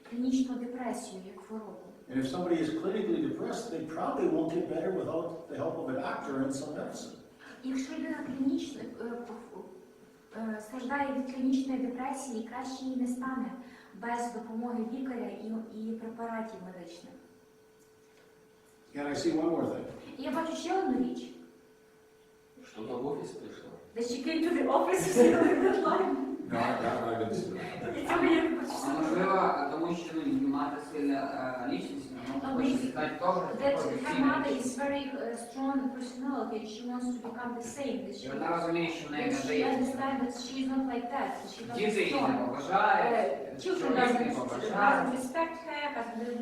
клінічну депресію як хворобу. And if somebody is clinically depressed, they probably won't get better without the help of a doctor and some medicine. Якщо людина клінічно страждає від клінічної депресії, краще їй не стане без допомоги лікаря і препаратів медичних. And I see one more thing. І я бачу ще одну річ. Что-то в офис пришло. That she came to the office to see the deadline. No, not what I've been doing. І це мені А можливо, тому що мати сильна лічність, вона хоче стати That теж her mother is very strong personality. She wants to become the same. That І вона розуміє, що в неї she не understands that she is not like that. That she діти doesn't її не strong. поважають, Children чоловік не doesn't поважає.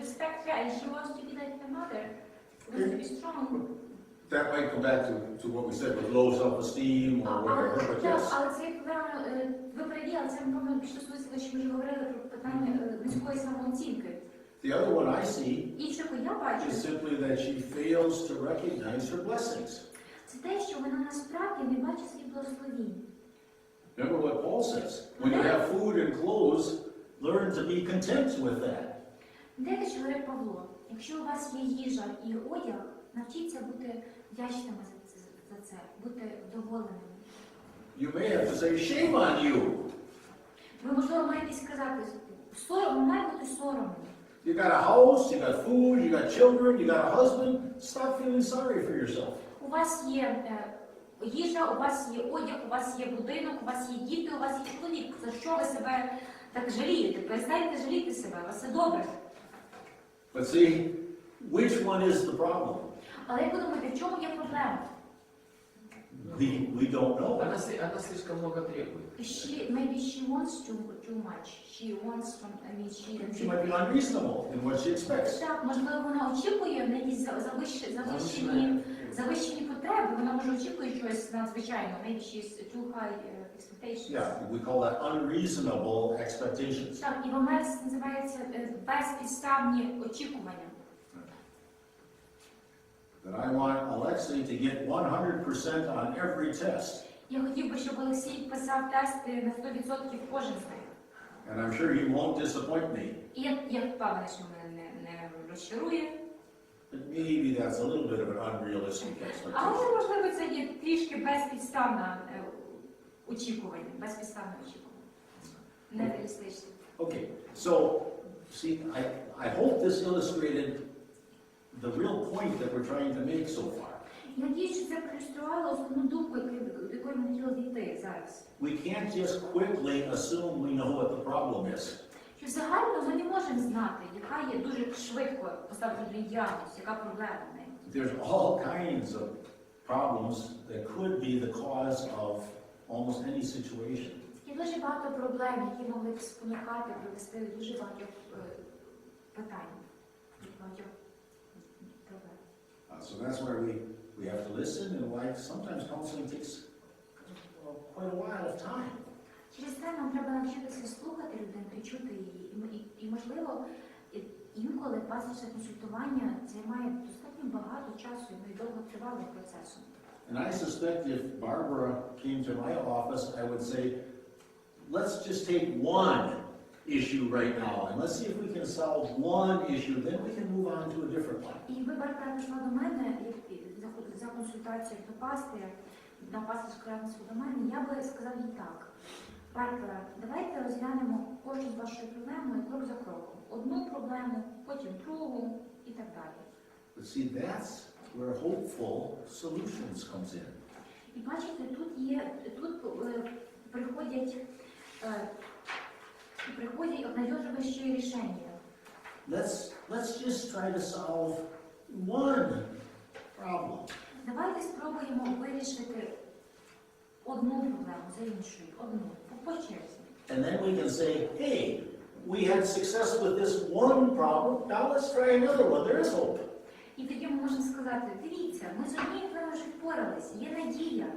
respect her, and she wants to be like her mother. She wants to be strong. That might come back to what we said with low self-esteem or whatever, but yes. Але це, ви праві, але це, напевно, більше стосується, що ми вже говорили про питання низької самооцінки. The other one I see Інше, що я бачу, is simply that she fails to recognize her blessings. це те, що вона насправді не бачить своїх благословінь. Remember what Paul says, when you have food and clothes, learn to be content with that. Де те, що говорить Павло? Якщо у вас є їжа і одяг, навчіться бути вдячними за це, бути вдоволеними. You may have to say, shame on you. Ви, можливо, маєте сказати, має бути соромно. You got a house, you got food, you got children, you got a husband. Stop feeling sorry for yourself. У вас є їжа, у вас є одяг, у вас є будинок, у вас є діти, у вас є чоловік. За що ви себе так жалієте? Перестаньте жаліти себе, у вас все добре. But see, which one is the problem? Але як ви думаєте, в чому є проблема? We don't know. Она слишком много требует. Maybe she wants too much. She wants from, She might be unreasonable in what she expects. Так, можливо, вона очікує на якісь завищені потреби, вона може очікує щось надзвичайно. Maybe she's too high expectations. Yeah, we call that unreasonable expectations. Так, і в Америці називається безпідставні очікування. That I want Alexei to get 100% on every test. Я хотів би, щоб Олексій писав тести на 100% кожен з них. And I'm sure he won't disappoint me. І я впевнена, що мене не розчарує. But maybe that's a little bit of an unrealistic expectation. Але, можливо, це є трішки безпідставне очікування. Безпідставне очікування. Нереалістичне. Okay, so, see, I hope this illustrated the real point that we're trying to make so far. Надіюсь, що це проілюструвало основну думку, до якої ми хотіли дійти зараз. We can't just quickly assume we know what the problem is. Що загально ми не можемо знати, яка є дуже швидко поставити діагноз, яка проблема в неї. There's all kinds of problems that could be the cause of almost any situation. Є дуже багато проблем, які могли б спонукати, привести до дуже багатьох питань. Багатьох проблем. So that's where we have to listen, and why sometimes counseling takes quite a while of time. Через це нам треба навчитися слухати людину і чути її. І можливо, інколи пасторське консультування займає достатньо багато часу і довго тривалим процесом. And I suspect if Barbara came to my office, I would say, let's just take one issue right now, and let's see if we can solve one issue, then we can move on to a different one. І якби Барбара прийшла до мене за консультацією до пастиря, на пасторську лекцію до мене, я би сказав їй так. Барбара, давайте розглянемо кожну з вашою проблемою крок за кроком. Одну проблему, потім другу і так далі. But see, that's where hopeful solutions comes in. І бачите, тут приходять обнадеживающие рішення. Let's just try to solve one problem. Давайте спробуємо вирішити одну проблему за іншою, одну, по черзі. And then we can say, hey, we had success with this one problem, now let's try another one, there is hope. І тоді ми можемо сказати, дивіться, ми з однією проблемою вже впоралися, є надія,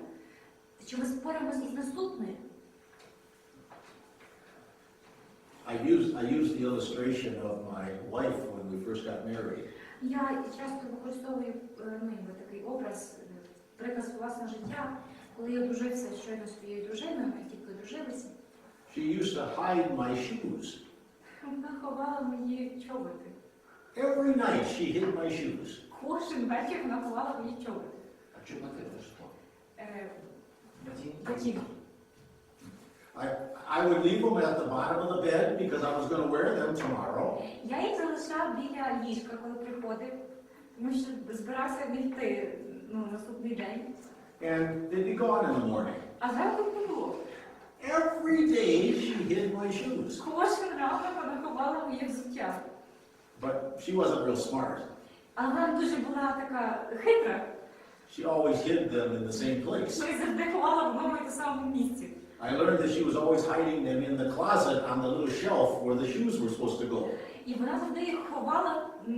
що ми споримося із наступною. I used the illustration of my wife when we first got married. Я часто використовую такий образ, приказ власного життя, коли я одружився щойно з своєю дружиною, ми тільки одружилися. She used to hide my shoes. Вона ховала мої мої чоботи. Every night she hid my shoes. Кожен вечір вона ховала мої чоботи. А чубаты это что? Ботинки. I would leave them at the bottom of the bed because I was going to wear them tomorrow. Я їх залишав біля ліжка, коли приходив, тому що збирався не йти наступний день. And they'd be gone in the morning. А зранку не було. Every day she hid my shoes. Кожен ранок вона ховала моє взуття. But she wasn't real smart. Але вона дуже була така хитра. She always hid them in the same place. Що і завжди ховала в одному і тому самому місці. I learned that she was always hiding them in the closet on the little shelf where the shoes were supposed to go. І вона завжди їх ховала в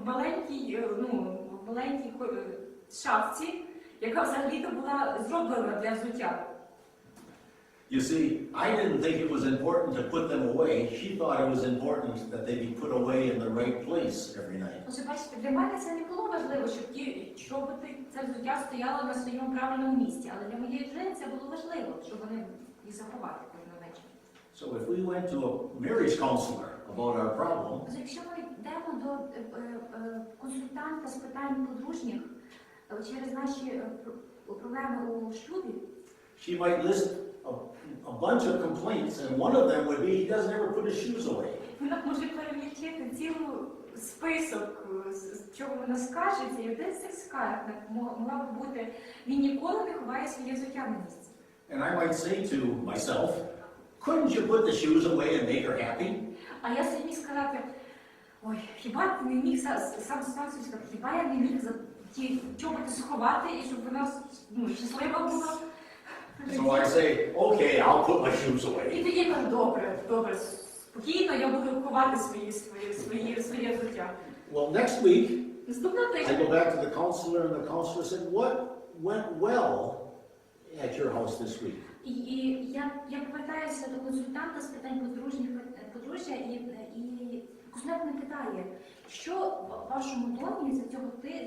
маленькій шафці, яка взагалі-то була зроблена для взуття. You see, I didn't think it was important to put them away. She thought it was important that they be put away in the right place every night. Отже, бачите, для мене це не було важливо, щоб ті чоботи, це взуття стояло на своєму правильному місці, але для моєї дружини це було важливо, щоб вони їх заховати кожного вечора. So if we went to a marriage counselor about our problem, Отже, якщо ми йдемо до консультанта з питань подружніх через наші проблеми у шлюбі, she might list a bunch of complaints, and one of them would be he doesn't ever put his shoes away. вона може перелічити цілий список, з чого вона скаржиться, і один з цих скарг могла б бути, він ніколи не ховає своє взуття на місці. And I might say to myself, couldn't you put the shoes away and make her happy? А я собі міг сказати, ой, хіба ти не міг сам сказати, хіба я не міг ті чоботи сховати, і щоб вона щаслива була? So I say, okay, I'll put my shoes away. І тоді я кажу, добре, спокійно, я буду ховати своє взуття. Well, next week, Наступного I тижня go back to the counselor, and the counselor said, what went well at your house this week? і я повертаюся до консультанта з питань подружжя, і консультант мене питає, що в вашому домі за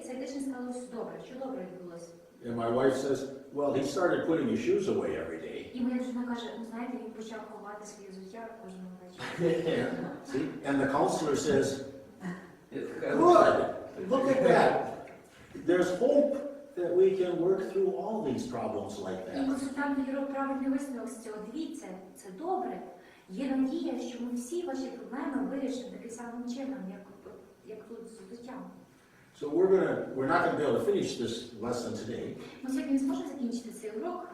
цей тиждень сталося добре, що добре відбулося? And my wife says, well, he started putting his shoes away every day. І моя дружина каже, знаєте, він почав ховати своє взуття кожного вечора. See? And the counselor says, good, look at that. There's hope that we can work through all these problems like І that. консультант робив правильний висновок з цього. Дивіться, це добре. Є надія, що ми всі ваші проблеми вирішимо таким самим чином, як тут з взуттям. So we're not going to be able to finish this lesson today. Ми сьогодні не зможемо закінчити цей урок.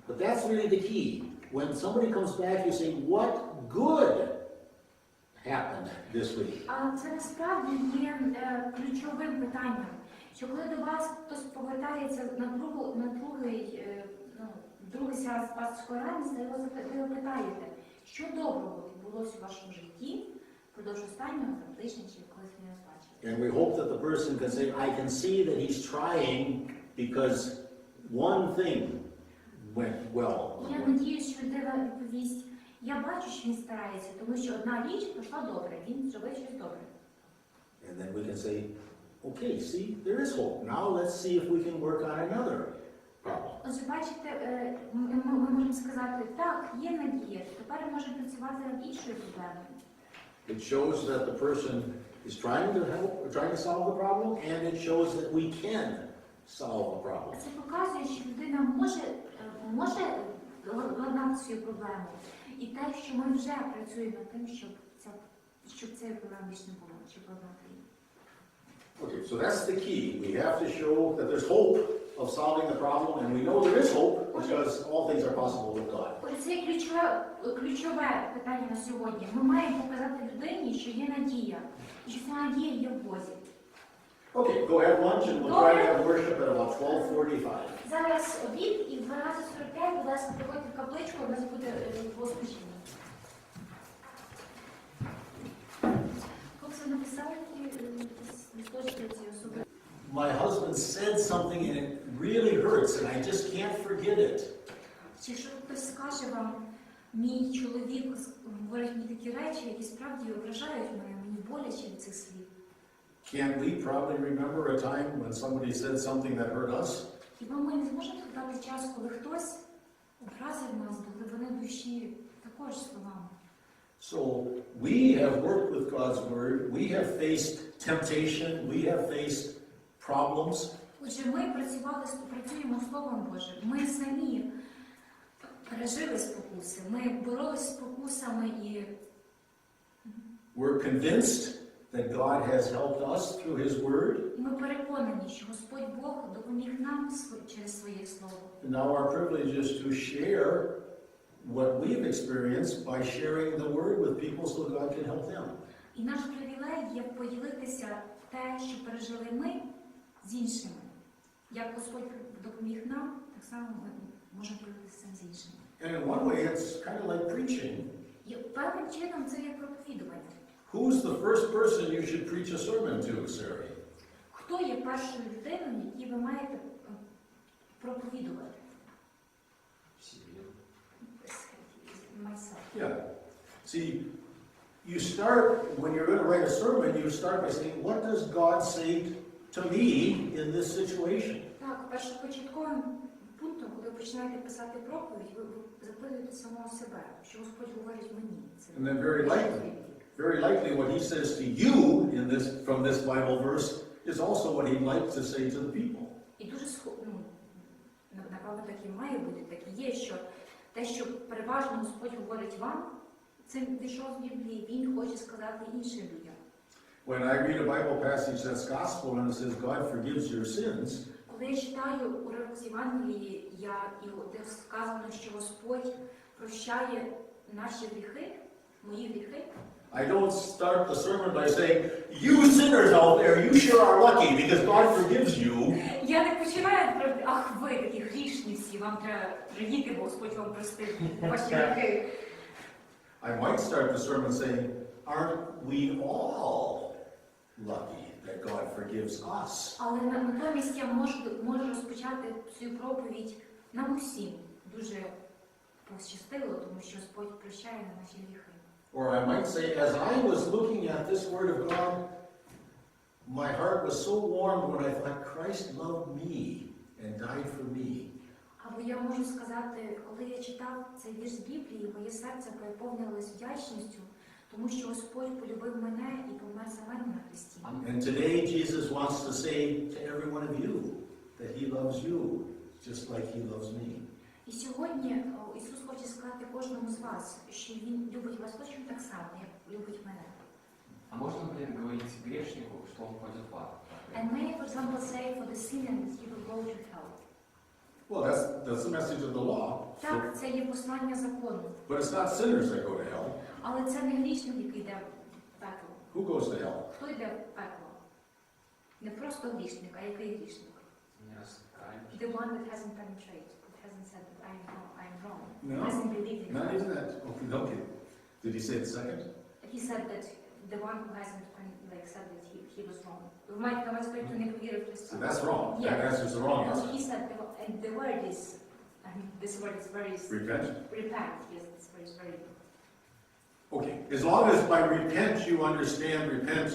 But that's really the key. When somebody comes back, you say, what good happened this week? А це насправді є ключовим питанням, що коли до вас хтось повертається на другий сеанс пастирської ранності, ви його питаєте, що доброго відбулося у вашому житті впродовж останнього тижня чи колись не бачили. And we hope that the person can say, I can see that he's trying because one thing went well. Я надіюсь, що людина відповість, я бачу, що він старається, тому що одна річ пройшла добре, він зробив щось добре. And then we can say, okay, see, there is hope. Now let's see if we can work on another problem. Отже, бачите, ми можемо сказати, так, є надія, тепер ми можемо працювати над іншою проблемою. It shows that the person is trying to solve the problem, and it shows that we can solve a problem. Це показує, що людина може владнати свою проблему. І те, що ми вже працюємо над тим, щоб цієї проблеми більше не було, щоб владнати її. Okay, so that's the key. We have to show that there's hope of solving the problem, and we know there is hope because all things are possible with God. Це є ключове питання на сьогодні. Ми маємо показати людині, що є надія, і що ця надія є в Бозі. Okay, go have lunch, and we'll try to have worship at about 12:45. Зараз обід і в 12:45, будь ласка, приходьте в капличку, у нас буде богослужіння. Хлопці написали листочки ці особи. My husband said something and it really hurts, and I just can't forget it. Якщо хтось скаже вам, мій чоловік говорить мені такі речі, які справді ображають мене, мені боляче від цих слів. Can't we probably remember a time when somebody said something that hurt us? Хіба ми не зможемо згадати час, коли хтось образив нас, коли вони душі також словами? So we have worked with God's word, we have faced temptation, we have faced problems. Отже, ми працюємо Словом Божим. Ми самі пережили спокуси. Ми боролися з спокусами і We're convinced that God has helped us through His word. ми переконані, що Господь Бог допоміг нам через своє Слово. And now our privilege is to share what we've experienced by sharing the word with people so God can help them. І наш привілей є поділитися те, що пережили ми, з іншими. Як Господь допоміг нам, так само ми можемо поділитися з іншими. And in one way it's kind of like preaching. І певним чином це є проповідування. Who's the first person you should preach a sermon to, Sarah? Хто є першою людиною, якій ви маєте проповідувати? Себе. Myself. Yeah. See, you start, when you're going to write a sermon, you start by saying, what does God say to me in this situation? Так, першопочатковим пунктом, коли починаєте писати проповідь, ви запитуєте самого себе, що Господь говорить мені. And then very likely what he says to you in this, from this Bible verse is also what he'd like to say to the people. І дуже напевно так і має бути, так і є, що те, що переважно Господь говорить вам, це пішов з Біблії, Він хоче сказати іншим людям. When I read a Bible passage that's gospel and it says God forgives your sins, Коли я читаю уривок з Євангелії, де сказано, що Господь прощає наші гріхи, мої гріхи, I don't start the sermon by saying, you sinners out there, you sure are lucky because God forgives you. я не починаю говорити, ах ви такі грішні всі, вам треба радіти, бо Господь вам простив ваші гріхи. I might start the sermon saying, aren't we all lucky that God forgives us? Але натомість я можу розпочати цю проповідь нам усім. Дуже пощастило, тому що Господь прощає на наші гріхи. Or I might say, as I was looking at this word of God, my heart was so warmed when I thought Christ loved me and died for me. Або я можу сказати, коли я читав цей вірш з Біблії, моє серце переповнилось вдячністю, тому що Господь полюбив мене і помер за мене на хресті. And today Jesus wants to say to every one of you that he loves you just like he loves me. І сьогодні Ісус хоче сказати кожному з вас, що Він любить вас точно так само, як любить мене. А можно, например, говорить грешнику, что он пойдет в ад? And may, for example, say for the sinner that he will go to hell. Well, that's the message of the law. Так, це є послання закону. But it's not sinners that go to hell. Але це не грішник, який йде в пекло. Who goes to hell? Хто йде в пекло? Не просто грішник, а який грішник? Не раскаиваюсь. The one that hasn't penetrated, that hasn't said that I'm wrong. No, Hasn't believed in not God. even that. Okay. Did he say it second? He said that the one who hasn't said that he was wrong. Ви маєте на увазі, той, хто не повірив в Христа. So that's wrong. Yeah. That answers the wrong No, answer. he said, and the word is, this word is very... Repent? Repent, yes, it's very... Okay. As long as by repent you understand repent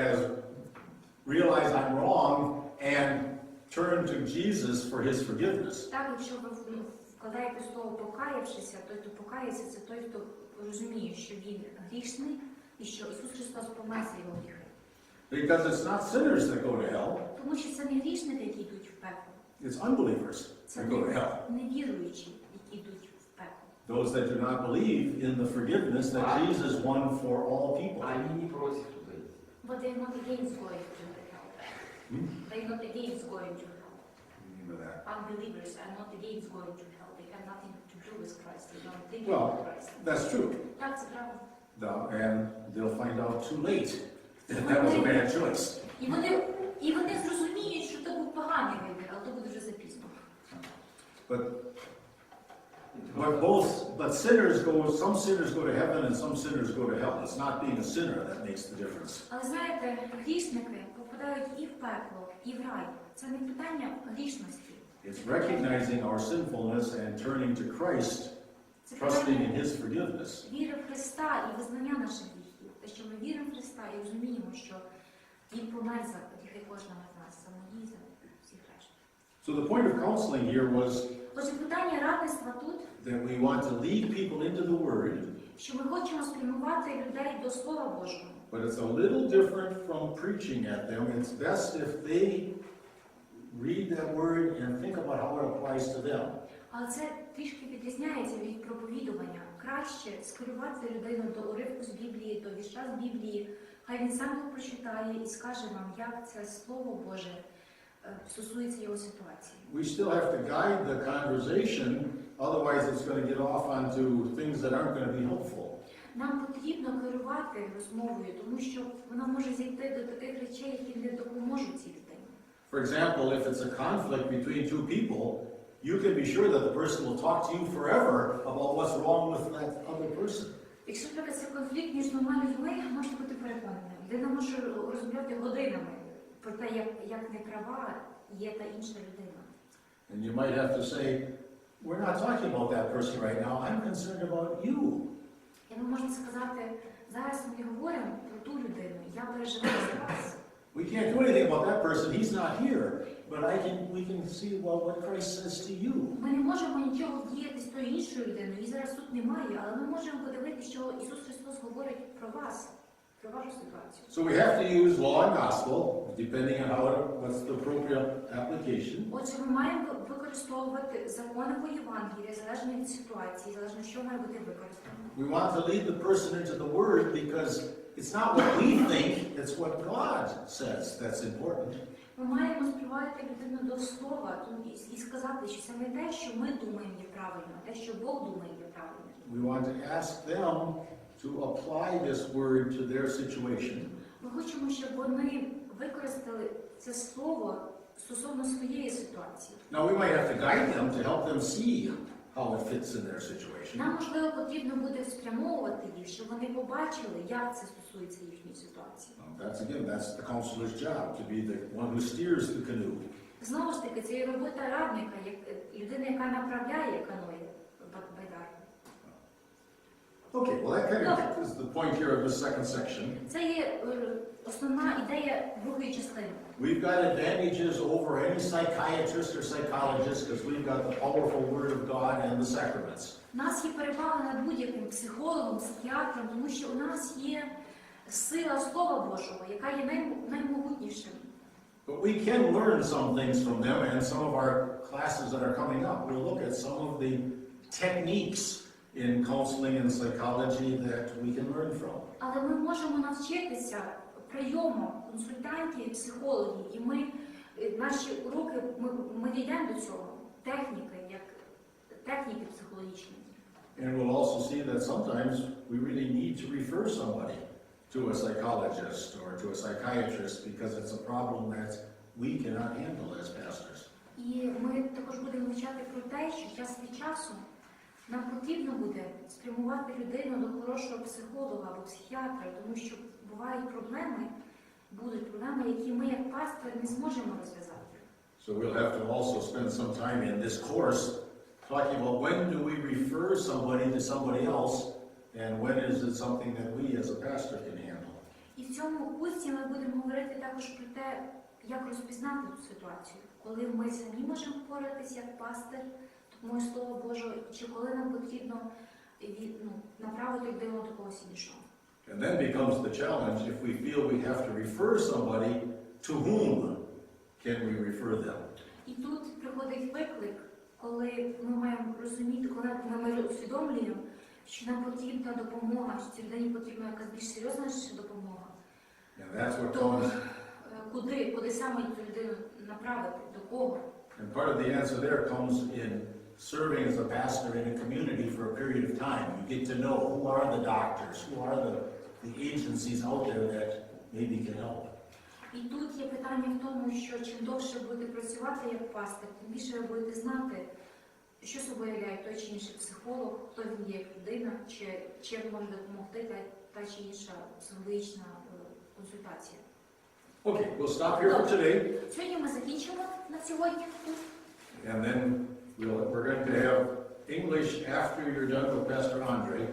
as realize I'm wrong and turn to Jesus for his forgiveness. Так, якщо ви вкладаєте слово покаявшися, той, хто покається, це той, хто розуміє, що він грішний і що Ісус Христос помер за його гріхи. Because it's not sinners that go to hell, Тому що це не грішники, які йдуть в пекло. it's unbelievers Це that go to hell. невіруючі, які йдуть в пекло. Those that do not believe in the forgiveness that Jesus won for all people. Они не против туда идти. But they're not against going to hell. They're not against going to hell. Remember that. Unbelievers are not against going to hell. They have nothing to do with Christ. They don't think Well, about Christ. That's true. Так, це правда. And they'll find out too late that that was a bad choice. І вони зрозуміють, що це був поганий вибір, але то буде вже запізно. But some sinners go to heaven and some sinners go to hell. It's not being a sinner that makes the difference. Але знаєте, грішники попадають і в пекло, і в рай. Це не питання грішності. It's recognizing our sinfulness and turning to Christ, Це trusting in питання his forgiveness. віри в Христа і визнання наших гріхів. Те, що ми віримо в Христа і розуміємо, що Він помер за гріхи кожного з нас, за мої, за всіх решт. So the point of counseling here was Отже, питання радництва тут, that we want to lead people into the Word, що ми хочемо спрямувати людей до Слова Божого. but it's a little different from preaching at them. It's best if they read that Word and think about how it applies to them. Але це трішки відрізняється від проповідування. Краще скерувати людину до уривку з Біблії, до вірша з Біблії. Хай він сам його прочитає і скаже вам, як це Слово Боже стосується його ситуації. We still have to guide the conversation, otherwise it's going to get off onto things that aren't going to be helpful. Нам потрібно керувати розмовою, тому що вона може зійти до таких речей, які не допоможуть цій людині. For example, if it's a conflict between two people, you can be sure that the person will talk to you forever about what's wrong with that other person. Якщо, наприклад, це конфлікт між двома людьми, можете бути переконаним. Людина може розмовляти годинами про те, як не права є та інша людина. And you might have to say, we're not talking about that person right now, I'm concerned about you. І ви можете сказати, зараз ми говоримо про ту людину, я переживаю за вас. We can't do anything about that person, he's not here, but we can see what Christ says to you. Ми не можемо нічого вдіяти з тою іншою людиною, її зараз тут немає, але ми можемо подивитися, що Ісус Христос говорить про вас, про вашу ситуацію. So we have to use law and gospel, depending on what's the appropriate application. Отже, ми маємо використовувати закони по Євангелії, залежно від ситуації, залежно, що має бути використано. We want to lead the person into the Word because it's not what we think, it's what God says that's important. Ми маємо співати людину до слова і сказати, що це не те, що ми думаємо є правильно, а те, що Бог думає є правильно. We want to ask them to apply this Word to their situation. Ми хочемо, щоб вони використали це слово стосовно своєї ситуації. Now we might have to guide them to help them see how it fits in their situation. Нам, можливо, потрібно буде спрямовувати їх, щоб вони побачили, як це стосується їхньої ситуації. That's the counselor's job, to be the one who steers the canoe. Знову ж таки, це є робота радника, людина, яка направляє каної байдарку. Okay, well that kind of is the point here of the second section. Це є основна ідея другої частини. We've got advantages over any psychiatrist or psychologist because we've got the powerful Word of God and the sacraments. У нас є перевага над будь-яким психологом, психіатром, тому що у нас є сила Слова Божого, яка є наймогутнішим. But we can learn some things from them, and some of our classes that are coming up will look at some of the techniques in counseling and psychology that we can learn from. Але ми можемо навчитися прийому консультантів і психологів, і наші уроки, ми дійдемо до цього, техніки психологічні. And we'll also see that sometimes we really need to refer somebody to a psychologist or to a psychiatrist because it's a problem that we cannot handle as pastors. І ми також будемо вивчати про те, що час від часу нам потрібно буде спрямувати людину до хорошого психолога або психіатра, тому що будуть проблеми, які ми як пастор не зможемо розв'язати. So we'll have to also spend some time in this course talking about when do we refer somebody to somebody else and when is it something that we as a pastor can handle. І в цьому курсі ми будемо говорити також про те, як розпізнати цю ситуацію. Коли ми самі можемо впоратися як пастир, тому Слово Боже, чи коли нам потрібно направити людину до когось іншого. And then becomes the challenge if we feel we have to refer somebody, to whom can we refer them? І тут приходить виклик, коли ми маємо розуміти, коли ми усвідомлюємо, що нам потрібна допомога, що цій людині потрібна якась більш серйозна допомога. And that's what То comes. куди саме цю людину направити, до кого? And part of the answer there comes in serving as a pastor in a community for a period of time. You get to know who are the doctors, who are the agencies out there that maybe can help. І тут є питання в тому, що чим довше будете працювати як пастир, тим більше ви будете знати, що собою являє той чи інший психолог, хто він є як людина, чи як може допомогти та чи інша психологічна консультація. Okay, we'll stop here for today. Сьогодні ми закінчимо на сьогодні тут. And then we're going to have English after you're done with Pastor Andre.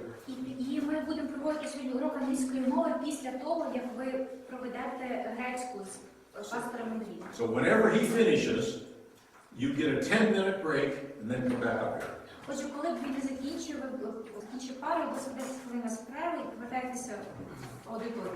І ми будемо проводити сьогодні урок англійської мови після того, як ви проведете грецьку з пастором Андрієм. So whenever he finishes, You get a 10-minute break and then come back up here. Отже, коли б він не закінчив пару, ви собі 10 хвилин з перерви і повертаєтеся в аудиторію.